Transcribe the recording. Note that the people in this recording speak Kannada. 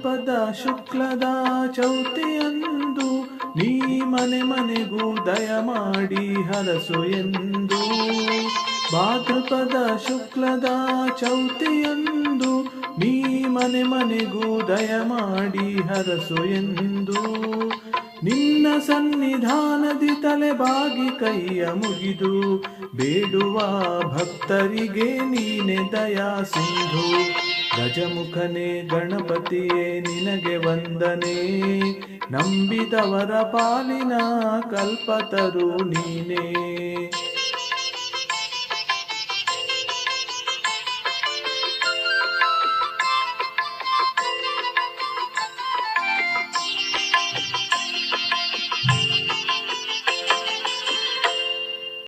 ಭಾದ್ರಪದ ಶುಕ್ಲದ ಚೌತಿಯಂದು ನೀ ಮನೆ ಮನೆಗೂ ದಯ ಮಾಡಿ ಹರಸು ಎಂದು. ಭಾದ್ರಪದ ಶುಕ್ಲದ ಚೌತಿಯಂದು ನೀ ಮನೆ ಮನೆಗೂ ದಯ ಮಾಡಿ ಹರಸು ಎಂದು. ನಿನ್ನ ಸನ್ನಿಧಾನದಿ ತಲೆಬಾಗಿ ಕೈಯ ಮುಗಿದು ಬೇಡುವ ಭಕ್ತರಿಗೆ ನೀನೆ ದಯಾ ಸಿಂಧು. ಗಜಮುಖನೇ ಗಣಪತಿಯೇ ನಿನಗೆ ವಂದನೆ, ನಂಬಿದವರ ಪಾಲಿನ ಕಲ್ಪತರು ನೀನೇ.